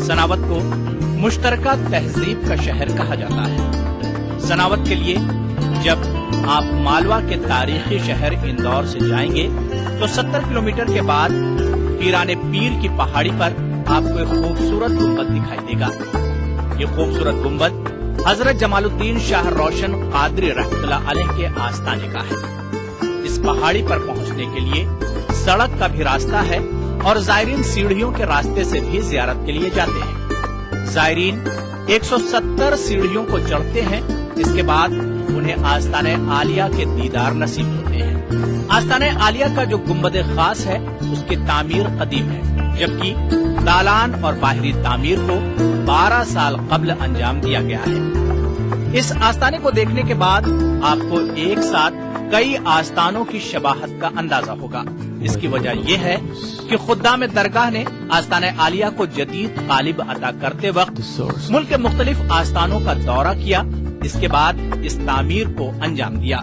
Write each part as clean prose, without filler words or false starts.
सनावत को मुश्तरका तहजीब का शहर कहा जाता है। सनावत के लिए जब आप मालवा के तारीखी शहर इंदौर से जाएंगे तो 70 किलोमीटर के बाद पीराने पीर की पहाड़ी पर आपको एक खूबसूरत गुंबद दिखाई देगा। ये खूबसूरत गुंबद हजरत जमालुद्दीन शाह रोशन कादरी रहमतुल्लाह अलैह के आस्थाने का है। इस पहाड़ी पर पहुंचने के लिए सड़क का भी रास्ता है और जायरीन सीढ़ियों के रास्ते से भी जियारत के लिए जाते हैं। जायरीन 170 सीढ़ियों को चढ़ते हैं। इसके बाद उन्हें आस्ताने आलिया के दीदार नसीब होते हैं। आस्ताने आलिया का जो गुंबद खास है उसकी तामीर कदीम है, जबकि दालान और बाहरी तामीर को 12 साल कब्ल अंजाम दिया गया है। इस आस्ताने को देखने के बाद आपको एक साथ कई आस्तानों की शबाहत का अंदाजा होगा। इसकी वजह यह है कि खुद्दाम दरगाह ने आस्ताने आलिया को जदीद कालिब अता करते वक्त मुल्क के मुख्तलिफ आस्तानों का दौरा किया। इसके बाद इस तामीर को अंजाम दिया।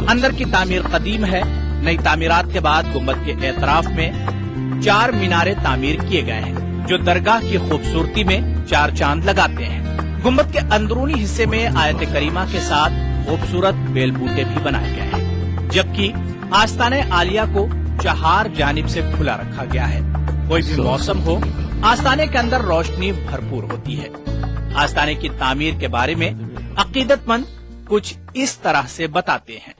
अंदर की तामीर कदीम है। नई तामीरात के बाद गुंबद के एतराफ में 4 मीनारे तामीर किए गए हैं, जो दरगाह की खूबसूरती में 4 चांद लगाते हैं। गुंबद के अंदरूनी हिस्से में आयत करीमा के साथ खूबसूरत बेल बूटे भी बनाए गए हैं, जबकि आस्ताने आलिया को 4 जानिब से खुला रखा गया है। कोई भी मौसम हो, आस्ताने के अंदर रोशनी भरपूर होती है। आस्ताने की तामीर के बारे में अकीदतमंद कुछ इस तरह से बताते हैं।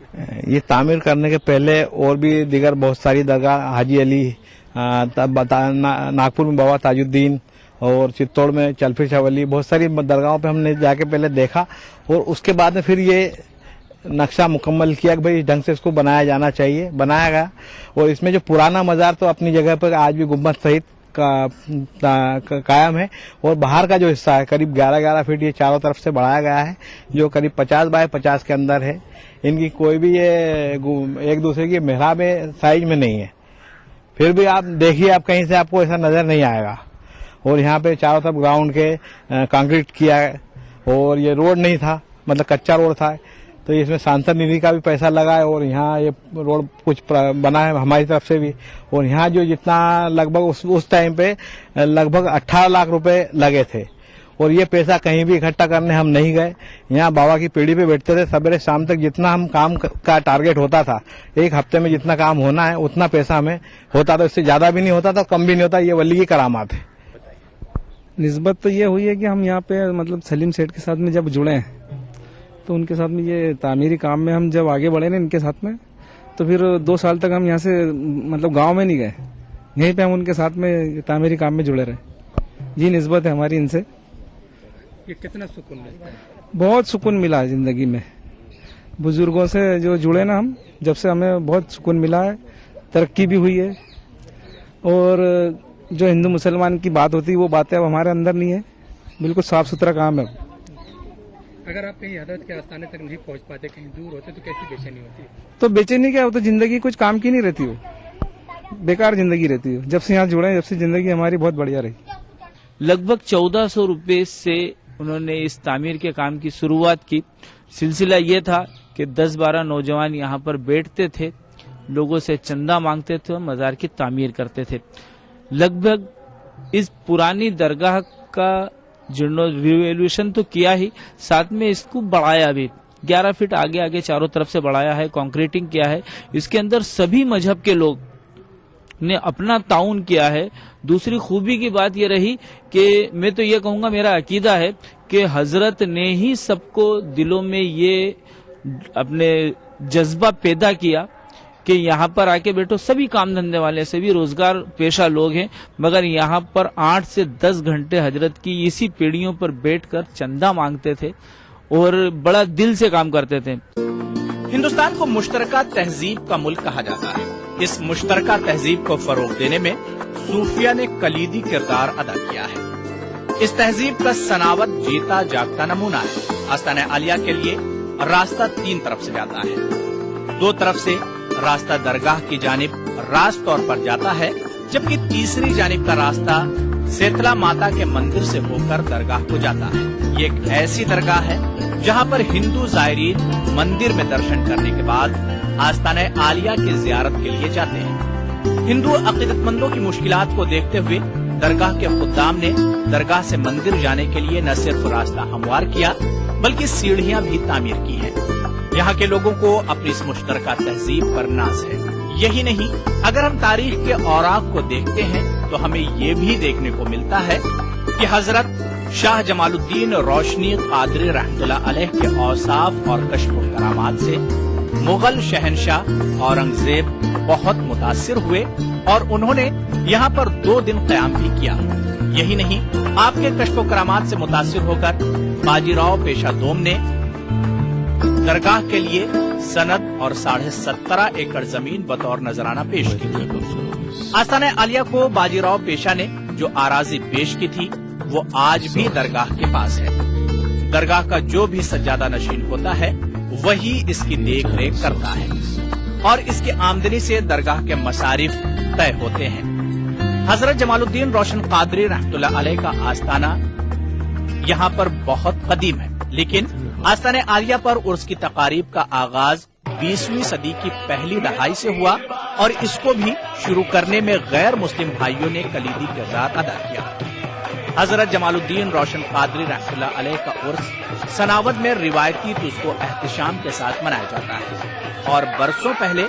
ये तामीर करने के पहले और भी दीगर बहुत सारी दरगाह, हाजी अली, नागपुर में बाबा ताजुद्दीन और चित्तौड़ में चलफी शावली, बहुत सारी दरगाहों पे हमने जाके पहले देखा और उसके बाद में फिर ये नक्शा मुकम्मल किया कि भाई इस ढंग से इसको बनाया जाना चाहिए। बनाया गया और इसमें जो पुराना मजार तो अपनी जगह पर आज भी गुम्बद सहित कायम है और बाहर का जो हिस्सा है करीब 11-11 फीट ये चारों तरफ से बढ़ाया गया है, जो करीब 50 बाय 50 के अंदर है। इनकी कोई भी ये एक दूसरे की मेहराब साइज में नहीं है। फिर भी आप देखिए, आप कहीं से आपको ऐसा नजर नहीं आएगा। और यहाँ पे चारों तरफ ग्राउंड के कंक्रीट किया है और ये रोड नहीं था, मतलब कच्चा रोड था, तो इसमें सांसद निधि का भी पैसा लगा है और यहाँ ये रोड कुछ बना है हमारी तरफ से भी। और यहाँ जो जितना लगभग उस टाइम पे लगभग 18 लाख रुपए लगे थे और ये पैसा कहीं भी इकट्ठा करने हम नहीं गए। यहाँ बाबा की पीढ़ी पे बैठते थे, सवेरे शाम तक जितना हम काम का टारगेट होता था, एक हफ्ते में जितना काम होना है उतना पैसा हमें होता था। इससे ज्यादा भी नहीं होता था, कम भी नहीं होता। ये वली की करामात है। निस्बत तो ये हुई है कि हम यहाँ पे मतलब सलीम सेठ के साथ में जब जुड़े हैं तो उनके साथ में ये तामीरी काम में हम जब आगे बढ़े ना इनके साथ में, तो फिर 2 साल तक हम यहाँ से मतलब गांव में नहीं गए, यहीं पे हम उनके साथ में तामीरी काम में जुड़े रहे। ये निस्बत है हमारी इनसे। ये कितना सुकून मिलता है? बहुत सुकून मिला है जिंदगी में। बुजुर्गों से जो जुड़े ना हम, जब से हमें बहुत सुकून मिला है, तरक्की भी हुई है। और जो हिंदू मुसलमान की बात होती है वो बातें अब हमारे अंदर नहीं है। बिल्कुल साफ सुथरा काम है। अगर आप कहीं हजरत के आस्थाने तक नहीं पहुंच पाते, कहीं दूर होते, तो कैसी बेचैनी होती है? तो बेचैनी क्या हो, तो जिंदगी कुछ काम की नहीं रहती हो, बेकार जिंदगी रहती हो। जब से यहाँ जुड़े, जब से जिंदगी हमारी बहुत बढ़िया रही। लगभग 1400 रुपए से उन्होंने इस तामीर के काम की शुरुआत की। सिलसिला ये था कि 10-12 नौजवान यहाँ पर बैठते थे, लोगों से चंदा मांगते थे और मजार की तामीर करते थे। लगभग इस पुरानी दरगाह का रिवोल्यूशन तो किया ही, साथ में इसको बढ़ाया भी। 11 फीट आगे आगे चारों तरफ से बढ़ाया है, कंक्रीटिंग किया है। इसके अंदर सभी मजहब के लोग ने अपना ताउन किया है। दूसरी खूबी की बात यह रही कि मैं तो ये कहूंगा, मेरा अकीदा है कि हजरत ने ही सबको दिलों में ये अपने जज्बा पैदा किया कि यहाँ पर आके बैठो। सभी काम धंधे वाले, सभी रोजगार पेशा लोग हैं, मगर यहाँ पर 8 से 10 घंटे हजरत की इसी पेड़ियों पर बैठकर चंदा मांगते थे और बड़ा दिल से काम करते थे। हिंदुस्तान को मुश्तरका तहजीब का मुल्क कहा जाता है। इस मुश्तरका तहजीब को फरोग देने में सूफिया ने कलीदी किरदार अदा किया है। इस तहजीब का सनावत जीता जागता नमूना है। आस्ताने आलिया के लिए रास्ता 3 तरफ से जाता है। 2 तरफ से रास्ता दरगाह की जानिब रास्त तौर पर जाता है, जबकि तीसरी जानिब का रास्ता शीतला माता के मंदिर से होकर दरगाह को जाता है। ये एक ऐसी दरगाह है जहां पर हिंदू जायरीन मंदिर में दर्शन करने के बाद आस्ताने आलिया की जियारत के लिए जाते हैं। हिंदू अकीदतमंदों की मुश्किलात को देखते हुए दरगाह के खुद्दाम ने दरगाह से मंदिर जाने के लिए न सिर्फ रास्ता हमवार किया बल्कि सीढ़ियां भी तामीर की हैं। यहाँ के लोगों को अपनी इस मुश्तरका तहजीब पर नाज है। यही नहीं, अगर हम तारीख के औराक को देखते हैं तो हमें ये भी देखने को मिलता है कि हजरत शाह जमालुद्दीन रोशनी कादरी रहमतुल्लाह अलैह के औसाफ और कश्फ व करामात से मुगल शहनशाह औरंगजेब बहुत मुतासिर हुए और उन्होंने यहाँ पर 2 दिन क़याम भी किया। यही नहीं, आपके कश्फ व करामात से मुतासिर होकर बाजीराव पेशा दोम ने दरगाह के लिए सनद और 17.5 एकड़ जमीन बतौर नजराना पेश की थी। आस्ताना आलिया को बाजीराव पेशा ने जो आराजी पेश की थी वो आज भी दरगाह के पास है। दरगाह का जो भी सज्जादा नशीन होता है वही इसकी देख रेख करता है और इसकी आमदनी से दरगाह के मसारिफ तय होते हैं। हजरत जमालुद्दीन रोशन कादरी रहमतुल्लाह अलैह का आस्ताना यहाँ पर बहुत कदीम है, लेकिन आस्ताने आलिया पर उर्स की तकारीब का आगाज 20वीं सदी की पहली दहाई से हुआ और इसको भी शुरू करने में गैर मुस्लिम भाइयों ने कलीदी किरदार अदा किया। हजरत जमालुद्दीन रोशन कादरी रहमतुल्लाह अलैह का उर्स सनावद में रिवायती तुझको एहतशाम के साथ मनाया जाता है और बरसों पहले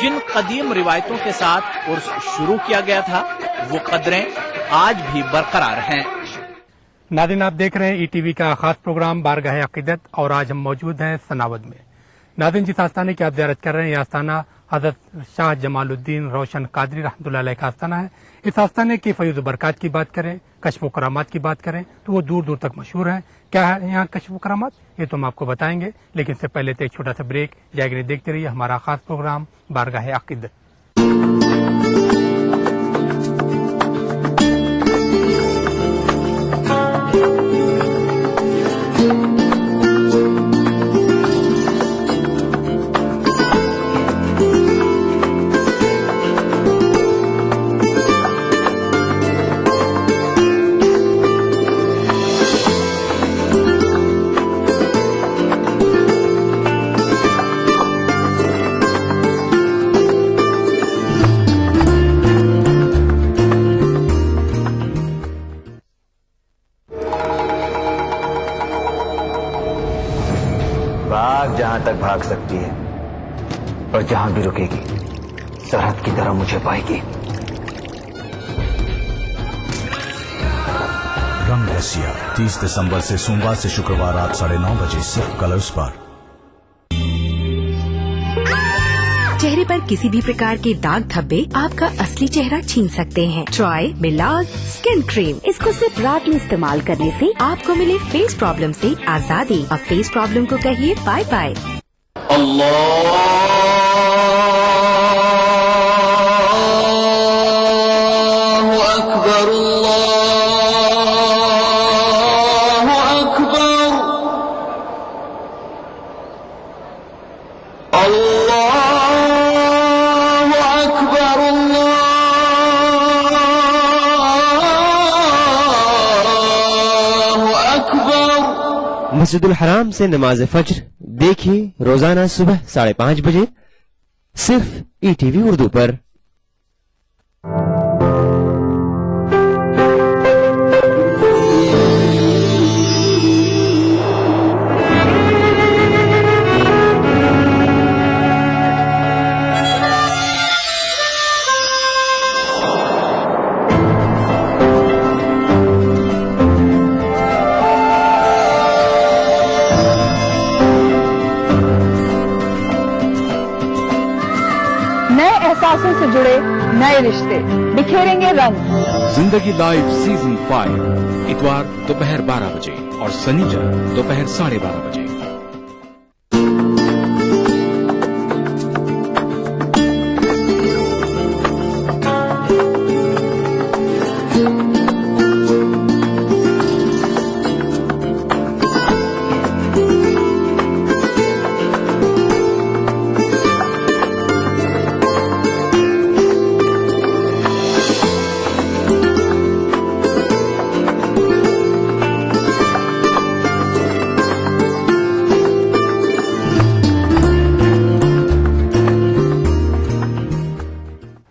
जिन कदीम रिवायतों के साथ उर्स शुरू किया गया था वो कदरें आज भी बरकरार हैं। नाज़रीन, आप देख रहे हैं ईटीवी का खास प्रोग्राम बारगाह अक़ीदत और आज हम मौजूद हैं सनावद में। नाज़रीन, जिस आस्थाने की आप ज़ियारत कर रहे हैं, यह आस्थाना हज़रत शाह जमालुद्दीन रोशन कादरी रहमतुल्लाह अलैह का आस्थाना है। इस आस्थाने की फैज़ बरक़ात की बात करें, कश्फ व करामात की बात करें तो वो दूर दूर तक मशहूर है। क्या है यहाँ कश्फ व करामात, ये तो हम आपको बताएंगे, लेकिन इससे पहले तो एक छोटा सा ब्रेक जाएगा। देखते रहिए हमारा खास प्रोग्राम बारगाह अक़ीदत। जहां तक भाग सकती है और जहां भी रुकेगी सरहद की तरह मुझे पाएगी। रंग रसिया 30 दिसंबर से सोमवार से शुक्रवार रात 9:30 बजे सिर्फ कलर्स पर। चेहरे पर किसी भी प्रकार के दाग धब्बे आपका असली चेहरा छीन सकते हैं। ट्राई मिलाज स्किन क्रीम, इसको सिर्फ रात में इस्तेमाल करने से आपको मिले फेस प्रॉब्लम से आजादी। अब फेस प्रॉब्लम को कहिए बाय बाय। मस्जिदुल हराम से नमाज फज्र देखिए रोजाना सुबह 5:30 बजे सिर्फ ईटीवी उर्दू पर। एहसासों से जुड़े नए रिश्ते बिखेरेंगे रंग। जिंदगी लाइव सीजन 5 इतवार दोपहर 12 बजे और शनिवार दोपहर 12:30 बजे।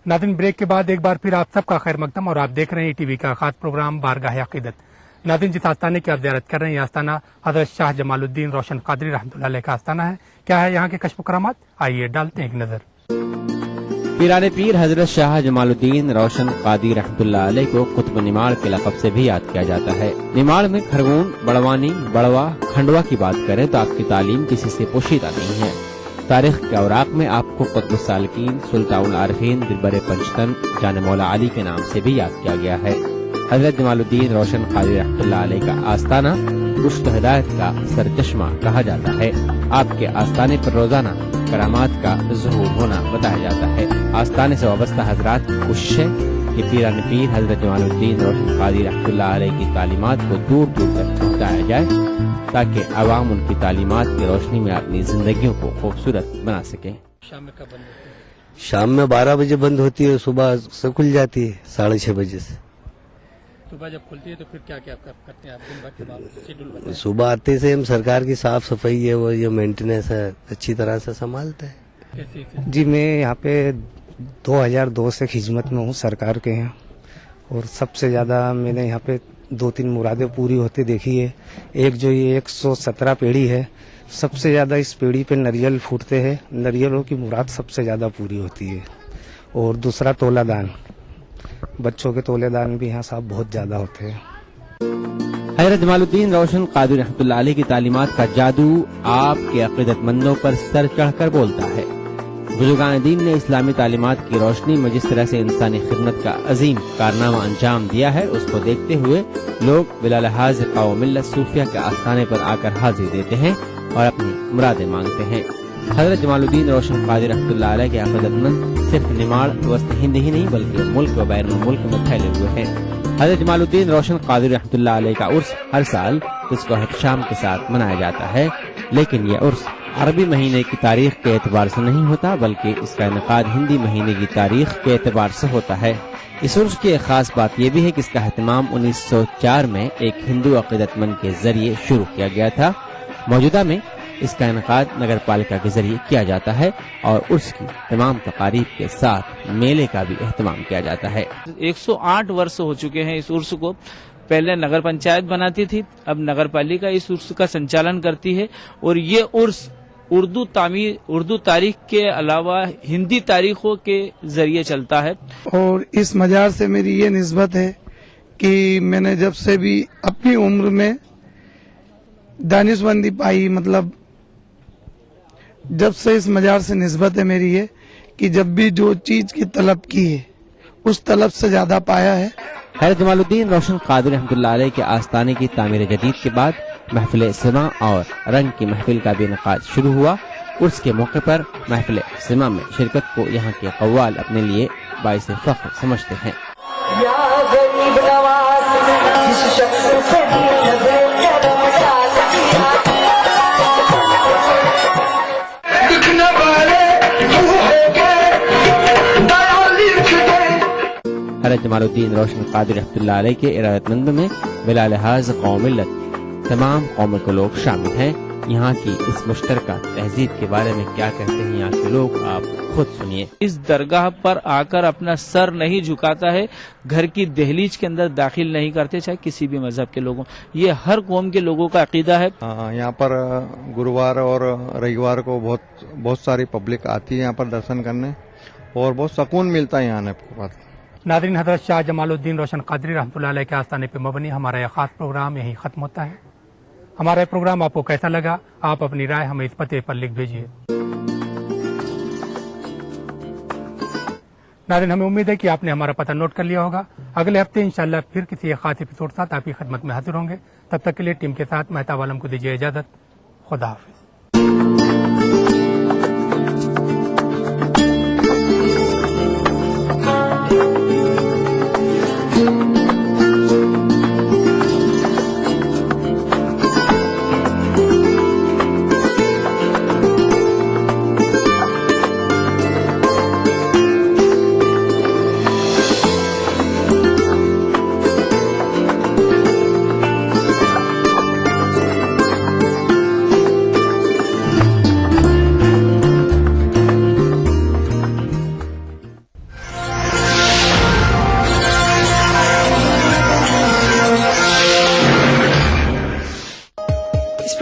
नाज़रीन, ब्रेक के बाद एक बार फिर आप सबका खैर मकदम और आप देख रहे हैं ईटीवी का खास प्रोग्राम बारगाह अक़ीदत। नाज़रीन, जिस आस्थाने की आप ज़ियारत कर रहे हैं, ये आस्थाना हज़रत शाह जमालुद्दीन रोशन क़ादरी रहमतुल्लाह अलैह का आस्थाना है। क्या है यहाँ के कश्फ करामात, आइए डालते हैं एक नजर। पीराने पीर हजरत शाह जमालुद्दीन रोशन क़ादरी रहमतुल्लाह अलैह को कुतुब निमाड़ के लक़ब से भी याद किया जाता है। निमाड़ में खरगोन, बड़वानी, बड़वा, खंडवा की बात करें तो आपकी तालीम किसी से पोशीदा नहीं है। तारीख के औराक में आपको कुतुब सालिकीन, सुल्तानुल आरिफीन, दिलबर पंचतन, जान मौला अली के नाम से भी याद किया गया है। हजरत जमालुद्दीन रोशन क़ादरी रहमतुल्लाह अलैह का आस्थाना रुश्द हिदायत का सरचश्मा कहा जाता है। आपके आस्थाने पर रोजाना करामात का ज़ुहूर होना बताया जाता है। आस्थाने से वाबस्ता हजरात की कोशिश है कि पीराने पीर हजरत जमालुद्दीन रोशन क़ादरी रहमतुल्लाह अलैह की तालीमात को दूर दूर तक पहुँचाया जाए ताकि अवाम उनकी तालीमात की रोशनी में अपनी जिंदगियों को खूबसूरत बना सकें। शाम में कब बंद होती है? शाम में 12 बजे बंद होती है, सुबह से खुल जाती है 6:30 बजे से। सुबह जब खुलती है तो फिर क्या क्या करते हैं आप दिन भर के बाद? शेड्यूल बताएं। सुबह आते से हम सरकार की साफ सफाई है, वो ये मेंटेनेंस है, अच्छी तरह से संभालते हैं। कैसे? जी, मैं यहाँ पे 2002 से खिदमत में हूँ सरकार के यहाँ, और सबसे ज़्यादा मैंने यहाँ पे 2-3 मुरादें पूरी होते देखी है। एक जो ये 117 पेड़ी है, सबसे ज़्यादा इस पेड़ी पे नारियल फूटते हैं, नारियलों की मुराद सबसे ज़्यादा पूरी होती है। और दूसरा तोला दान, बच्चों के तोले दान भी यहाँ साहब बहुत ज़्यादा होते हैं। हजरत जमालुद्दीन रोशन क़ादरी रहमतुल्लाह अलैह की तालीमात का जादू आपके अक़ीदतमंदों पर सर चढ़कर बोलता है। बुजुर्गान दीन ने इस्लामी तालीमात की रोशनी में जिस तरह से इंसानी खिदमत का अजीम कारनामा अंजाम दिया है, उसको देखते हुए लोग बिला लिहाज क़ौम मिल्लत सूफिया के आस्थाने पर आकर हाजिरी देते हैं और अपनी मुरादें मांगते हैं। हजरत जमालुद्दीन रोशन क़ादरी रहमतुल्लाह अलैह के अक़ीदतमंद सिर्फ निमाड़ वस्त हिंद ही नहीं बल्कि मुल्क व बैरून मुल्क में फैले हुए हैं। हजरत जमालुद्दीन रोशन क़ादरी रहमतुल्लाह अलैह का उर्स हर साल इसको एहतशाम के साथ मनाया जाता है, लेकिन यह उर्स अरबी महीने की तारीख के एतबार से नहीं होता बल्कि इसका इनकाद हिंदी महीने की तारीख के एतबार से होता है। इस उर्स की एक खास बात यह भी है कि इसका एहतमाम 1904 में एक हिंदू अक़ीदतमंद के जरिए शुरू किया गया था। मौजूदा में इसका इनकाद नगर पालिका के जरिए किया जाता है और उर्स की तमाम तकारीब के साथ मेले का भी एहतमाम किया जाता है। 108 वर्ष हो चुके हैं इस उर्स को। पहले नगर पंचायत बनाती थी, अब नगर पालिका इस उर्स का संचालन करती है। और ये उर्स उर्दू तारीख के अलावा हिंदी तारीखों के जरिए चलता है। और इस मजार से मेरी ये निस्बत है कि मैंने जब से भी अपनी उम्र में दानिशमंदी पाई, मतलब जब से इस मजार से निस्बत है मेरी ये कि जब भी जो चीज की तलब की है उस तलब से ज्यादा पाया है। हजरत जमालुद्दीन रोशन क़ादरी रहमतुल्लाह अलैह के आस्थाने की तामीर जदीद के बाद महफिल सिमा और रंग की महफिल का भी इनकाद शुरू हुआ। उर्स के मौके पर महफिल सिमा में शिरकत को यहाँ के कव्वाल अपने लिए बाइस फख्र समझते हैं। हजरत जमालुद्दीन रोशन क़ादरी रहमतुल्लाह अलैह के इरादतमंद में बिला लिहाज क़ौम मिल्लत तमाम कौमों के लोग शामिल हैं। यहाँ की इस मुश्तरका तहजीब के बारे में क्या कहते हैं यहाँ के लोग, आप खुद सुनिए। इस दरगाह पर आकर अपना सर नहीं झुकाता है, घर की दहलीज के अंदर दाखिल नहीं करते, चाहे किसी भी मजहब के लोगों। ये हर कौम के लोगों का अकीदा है। यहाँ पर गुरुवार और रविवार को बहुत सारी पब्लिक आती है यहाँ पर दर्शन करने और बहुत सुकून मिलता है यहाँ आने के। नाज़रीन, हज़रत शाह जमालुद्दीन रोशन क़ादरी रहमतुल्लाह अलैह के आस्थाने पर मबनी हमारा यह खास प्रोग्राम यहीं खत्म होता है। हमारा प्रोग्राम आपको कैसा लगा, आप अपनी राय हमें इस पते पर लिख भेजिए। नाज़रीन, हमें उम्मीद है कि आपने हमारा पता नोट कर लिया होगा। अगले हफ्ते इंशाल्लाह फिर किसी एक खास एपिसोड साथ आपकी खिदमत में हाजिर होंगे। तब तक के लिए टीम के साथ मेहताब आलम को दीजिए इजाजत। खुदा हाफिज।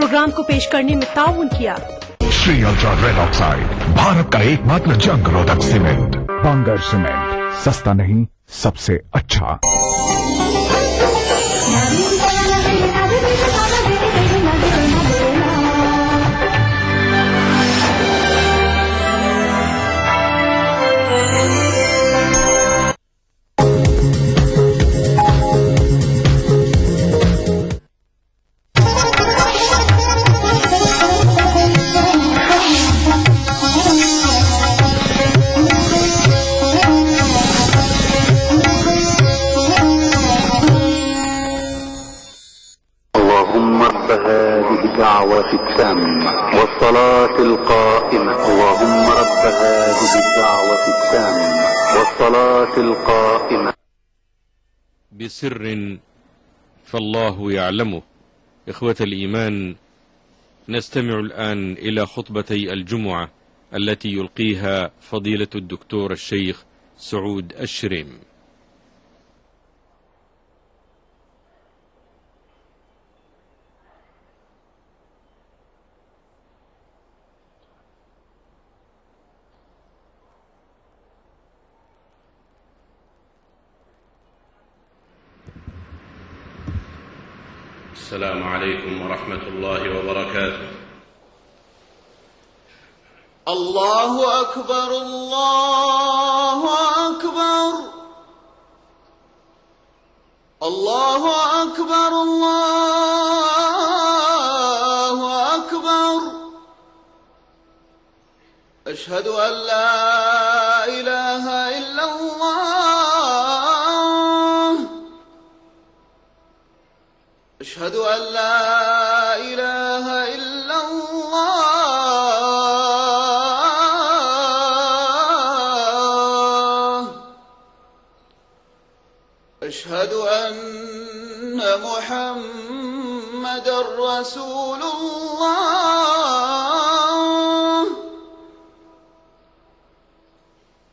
प्रोग्राम को पेश करने में ताउन किया। Shri ultra red oxide, Bharat का एकमात्र जंग रोधक सीमेंट। बांगर सीमेंट, सस्ता नहीं सबसे अच्छा। الدعوة التامة والصلاة القائمة اللهم رب هذه الدعوة التامة والصلاة القائمة بسر فالله يعلمه. إخوة الإيمان، نستمع الآن إلى خطبتي الجمعة التي يلقيها فضيلة الدكتور الشيخ سعود الشريم. السلام عليكم ورحمة الله وبركاته. الله أكبر الله أكبر الله أكبر الله أكبر أشهد أن لا إله إلا الله أشهد أن لا إله إلا الله أشهد أن محمدا رسول الله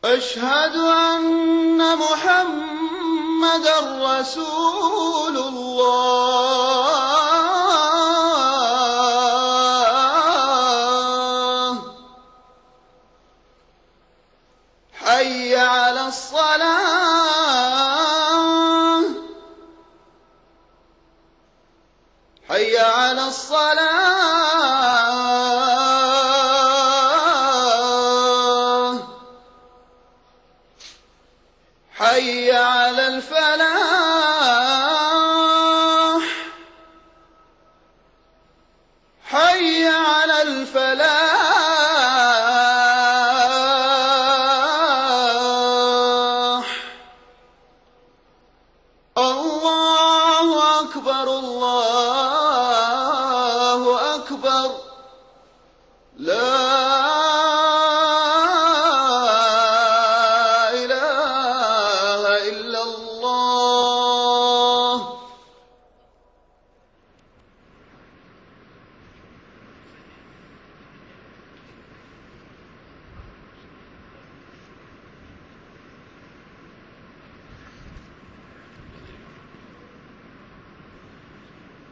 أشهد أن محمدا رسول الله حي على الصلاة حي على الصلاة حي على الفلاح حي على الفلاح الله أكبر الله أكبر لا إله إلا الله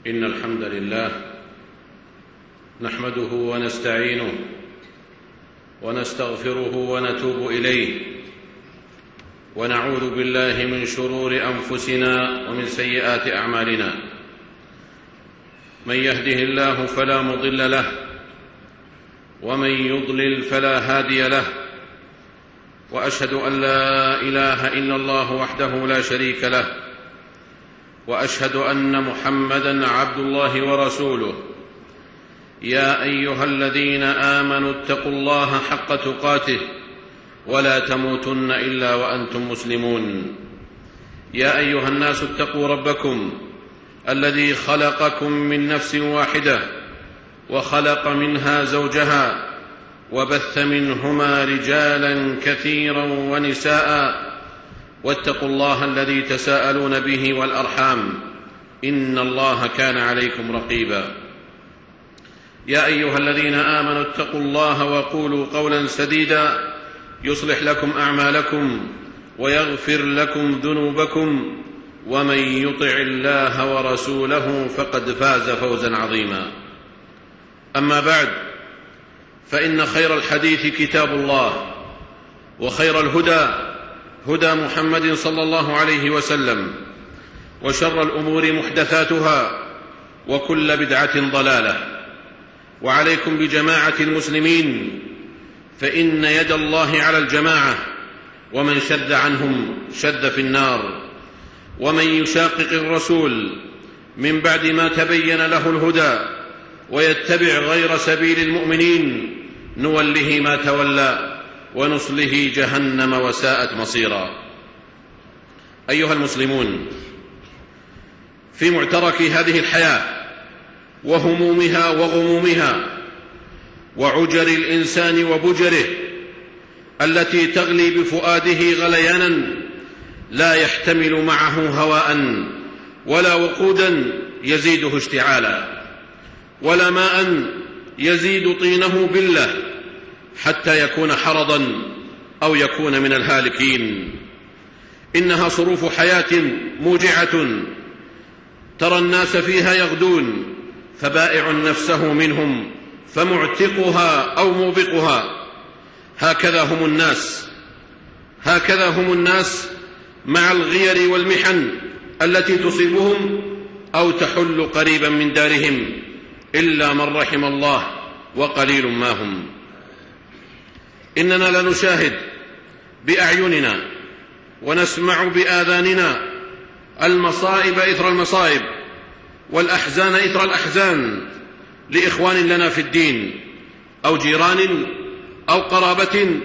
إن الحمد لله نحمده ونستعينه ونستغفره ونتوب إليه ونعوذ بالله من شرور أنفسنا ومن سيئات أعمالنا. من يهده الله فلا مضل له ومن يضلل فلا هادي له وأشهد أن لا إله إلا الله وحده لا شريك له وأشهد أن محمدًا عبد الله ورسوله. يا أيها الذين آمنوا اتقوا الله حق تقاته ولا تموتن إلا وأنتم مسلمون. يا أيها الناس اتقوا ربكم الذي خلقكم من نفس واحدة وخلق منها زوجها وبث منهما رجالا كثيرا ونساء واتقوا الله الذي تساءلون به والأرحام إن الله كان عليكم رقيبا. يا أيها الذين آمنوا اتقوا الله وقولوا قولا سديدا يصلح لكم أعمالكم ويغفر لكم ذنوبكم ومن يطع الله ورسوله فقد فاز فوزا عظيما. أما بعد، فإن خير الحديث كتاب الله، وخير الهدى هدى محمد صلى الله عليه وسلم، وشر الأمور محدثاتها، وكل بدعة ضلالة. وعليكم بجماعة المسلمين، فإن يد الله على الجماعة، ومن شذ عنهم شذ في النار. ومن يشاقق الرسول من بعد ما تبين له الهدى ويتبع غير سبيل المؤمنين نوله ما تولى ونصله جهنم وساءت مصيرا. أيها المسلمون، في معترك هذه الحياة وهمومها وغمومها وعجر الإنسان وبجره التي تغلي بفؤاده غليانا لا يحتمل معه هواء ولا وقودا يزيده اشتعالا، ولا ماء يزيد طينه بله حتى يكون حرضا أو يكون من الهالكين. إنها صروف حياة موجعة ترى الناس فيها يغدون، فبائع نفسه منهم فمعتقها أو موبقها. هكذا هم الناس مع الغير والمحن التي تصيبهم أو تحل قريبا من دارهم، إلا من رحم الله وقليل ما هم. إننا لنشاهد بأعيننا ونسمع بآذاننا المصائب إثر المصائب والأحزان إثر الأحزان لإخوان لنا في الدين، أو جيران أو قرابة،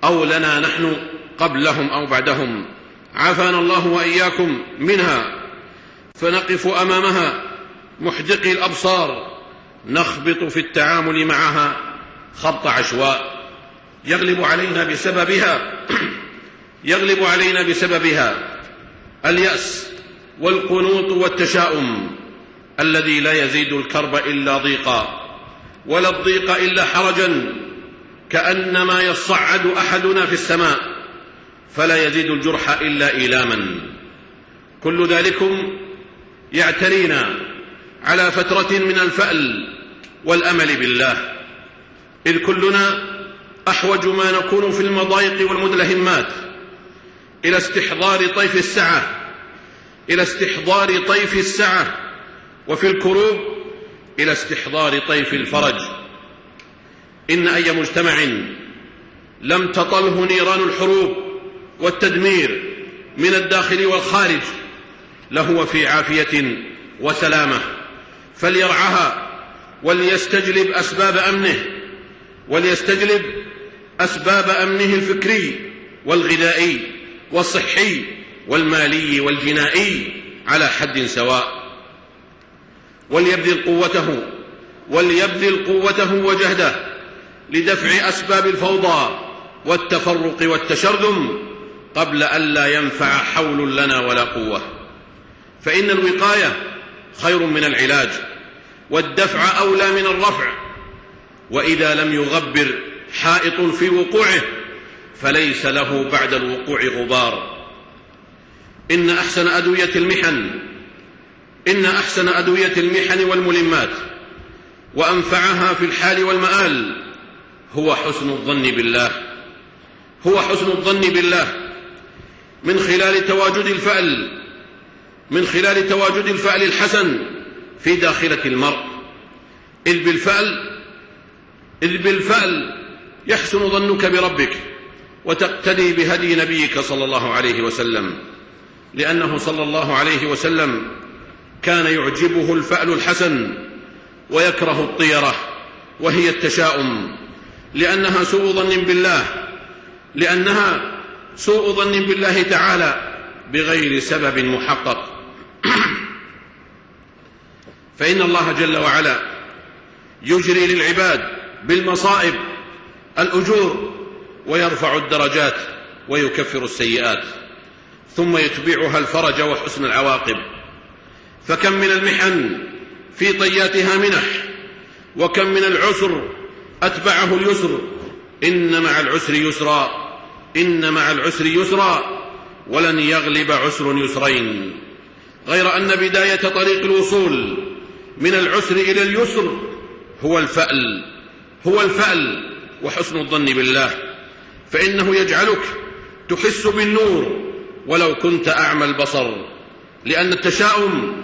أو لنا نحن قبلهم أو بعدهم، عافانا الله وإياكم منها. فنقف أمامها محدقي الأبصار، نخبط في التعامل معها خبط عشواء يغلب علينا بسببها اليأس والقنوط والتشاؤم الذي لا يزيد الكرب إلا ضيقا، ولا الضيق إلا حرجا، كأنما يصعد أحدنا في السماء فلا يزيد الجرح إلا إيلاما. كل ذلكم يعترينا على فترة من الفأل والأمل بالله، إذ كلنا أحوج ما نكون في المضايق والمدلهمات إلى استحضار طيف السعة، وفي الكروب إلى استحضار طيف الفرج. إن أي مجتمع لم تطله نيران الحروب والتدمير من الداخل والخارج لهو في عافية وسلامة، فليرعها وليستجلب أسباب أمنه الفكري والغذائي والصحي والمالي والجنائي على حد سواء، وليبذل قوته وجهده لدفع أسباب الفوضى والتفرق والتشرذم قبل أن لا ينفع حول لنا ولا قوة. فإن الوقاية خير من العلاج، والدفع أولى من الرفع، وإذا لم يغبر حائط في وقوعه فليس له بعد الوقوع غبار. إن أحسن أدوية المحن والملمات وأنفعها في الحال والمآل هو حسن الظن بالله من خلال تواجد الفأل الحسن في داخلة المرء، إذ بالفأل يحسن ظنك بربك وتقتدي بهدي نبيك صلى الله عليه وسلم، لأنه صلى الله عليه وسلم كان يعجبه الفأل الحسن ويكره الطيرة وهي التشاؤم، لأنها سوء ظن بالله تعالى بغير سبب محقق. فإن الله جل وعلا يجري للعباد بالمصائب الأجور ويرفع الدرجات ويكفر السيئات، ثم يتبعها الفرج وحسن العواقب. فكم من المحن في طياتها منح، وكم من العسر أتبعه اليسر. إن مع العسر يسرا ولن يغلب عسر يسرين، غير أن بداية طريق الوصول من العسر إلى اليسر هو الفأل وحسن الظن بالله، فإنه يجعلك تحس بالنور ولو كنت أعمى البصر، لأن التشاؤم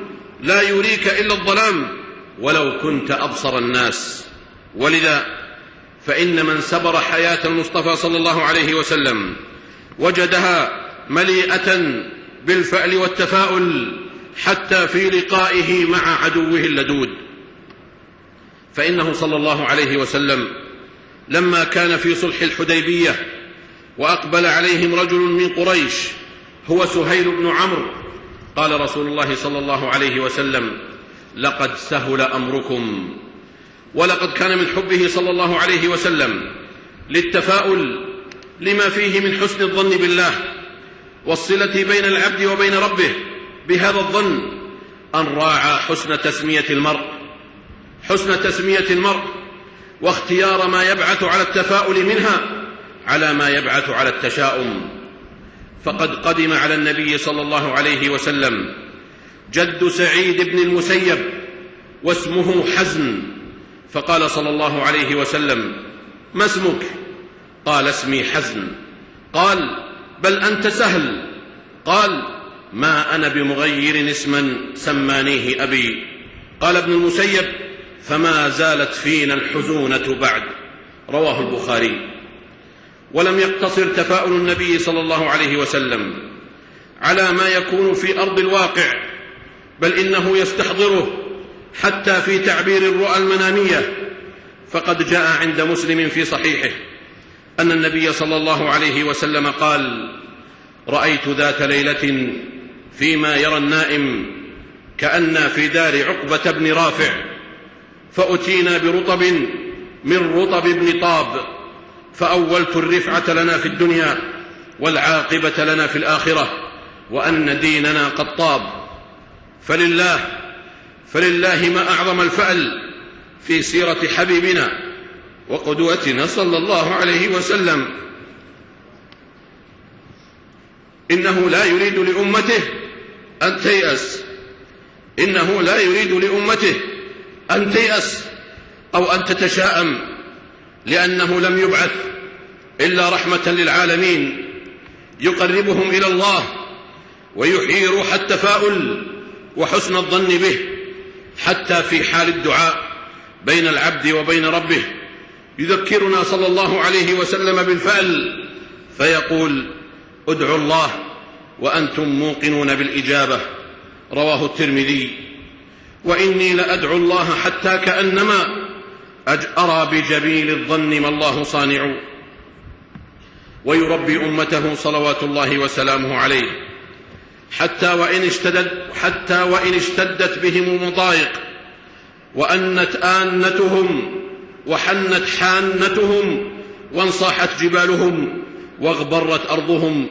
لا يريك إلا الظلام ولو كنت أبصر الناس. ولذا فإن من سبر حياة المصطفى صلى الله عليه وسلم وجدها مليئة بالفأل والتفاؤل حتى في لقائه مع عدوه اللدود. فإنه صلى الله عليه وسلم لما كان في صلح الحديبية وأقبل عليهم رجل من قريش هو سهيل بن عمرو، قال رسول الله صلى الله عليه وسلم: لقد سهل أمركم. ولقد كان من حبه صلى الله عليه وسلم للتفاؤل لما فيه من حسن الظن بالله والصلة بين العبد وبين ربه بهذا الظن، أن راعى حسن تسمية المرء واختيار ما يبعث على التفاؤل منها على ما يبعث على التشاؤم. فقد قدم على النبي صلى الله عليه وسلم جد سعيد بن المسيب واسمه حزن، فقال صلى الله عليه وسلم: ما اسمك؟ قال: اسمي حزن. قال: بل أنت سهل. قال: ما أنا بمغير اسما سمانيه أبي. قال ابن المسيب: فما زالت فينا الحزونة بعد. رواه البخاري. ولم يقتصر تفاؤل النبي صلى الله عليه وسلم على ما يكون في أرض الواقع، بل إنه يستحضره حتى في تعبير الرؤى المنامية. فقد جاء عند مسلم في صحيحه أن النبي صلى الله عليه وسلم قال: رأيت ذات ليلة فيما يرى النائم كأن في دار عقبة بن رافع، فأتينا برطب من رطب ابن طاب، فأولت الرفعة لنا في الدنيا والعاقبة لنا في الآخرة، وأن ديننا قد طاب. فلله ما أعظم الفأل في سيرة حبيبنا وقدوتنا صلى الله عليه وسلم. إنه لا يريد لأمته أن تيأس أو أن تتشاءم، لأنه لم يبعث إلا رحمة للعالمين يقربهم إلى الله ويحيي روح التفاؤل وحسن الظن به حتى في حال الدعاء بين العبد وبين ربه. يذكرنا صلى الله عليه وسلم بالفأل فيقول: ادعوا الله وأنتم موقنون بالإجابة. رواه الترمذي. وإني لأدعو الله حتى كأنما أرى بجبيل الظن ما الله صانع. ويربي أمته صلوات الله وسلامه عليه حتى وإن اشتدت بهم المضايق وأنت آنتهم وحنت حانتهم وانصاحت جبالهم واغبرت أرضهم،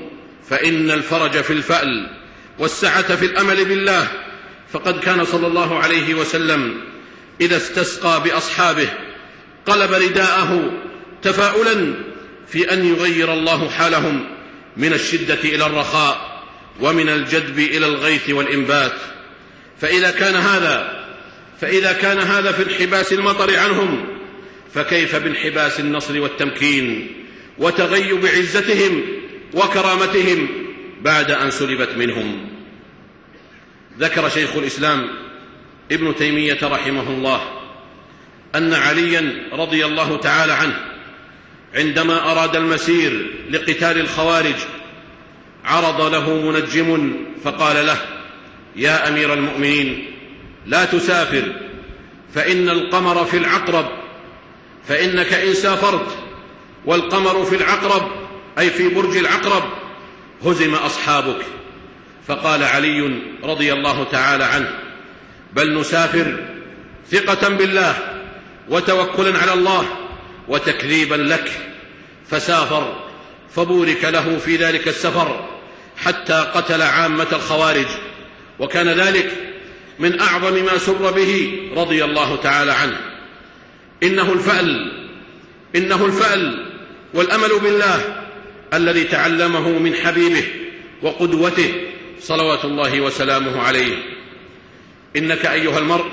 فإن الفرج في الفأل والسعة في الأمل بالله. فقد كان صلى الله عليه وسلم إذا استسقى بأصحابه قلب رداءه تفاؤلا في أن يغير الله حالهم من الشدة إلى الرخاء ومن الجدب إلى الغيث والإنبات. فإذا كان هذا في انحباس المطر عنهم، فكيف بانحباس النصر والتمكين وتغيب عزتهم وكرامتهم بعد أن سلبت منهم. ذكر شيخ الإسلام ابن تيمية رحمه الله أن عليا رضي الله تعالى عنه عندما أراد المسير لقتال الخوارج عرض له منجم فقال له: يا أمير المؤمنين، لا تسافر، فإن القمر في العقرب، فإنك إن سافرت والقمر في العقرب أي في برج العقرب هزم أصحابك. فقال علي رضي الله تعالى عنه: بل نسافر ثقة بالله وتوكلا على الله وتكذيبا لك. فسافر فبورك له في ذلك السفر حتى قتل عامة الخوارج، وكان ذلك من أعظم ما سر به رضي الله تعالى عنه. إنه الفأل والأمل بالله الذي تعلمه من حبيبه وقدوته صلوات الله وسلامه عليه. إنك أيها المرء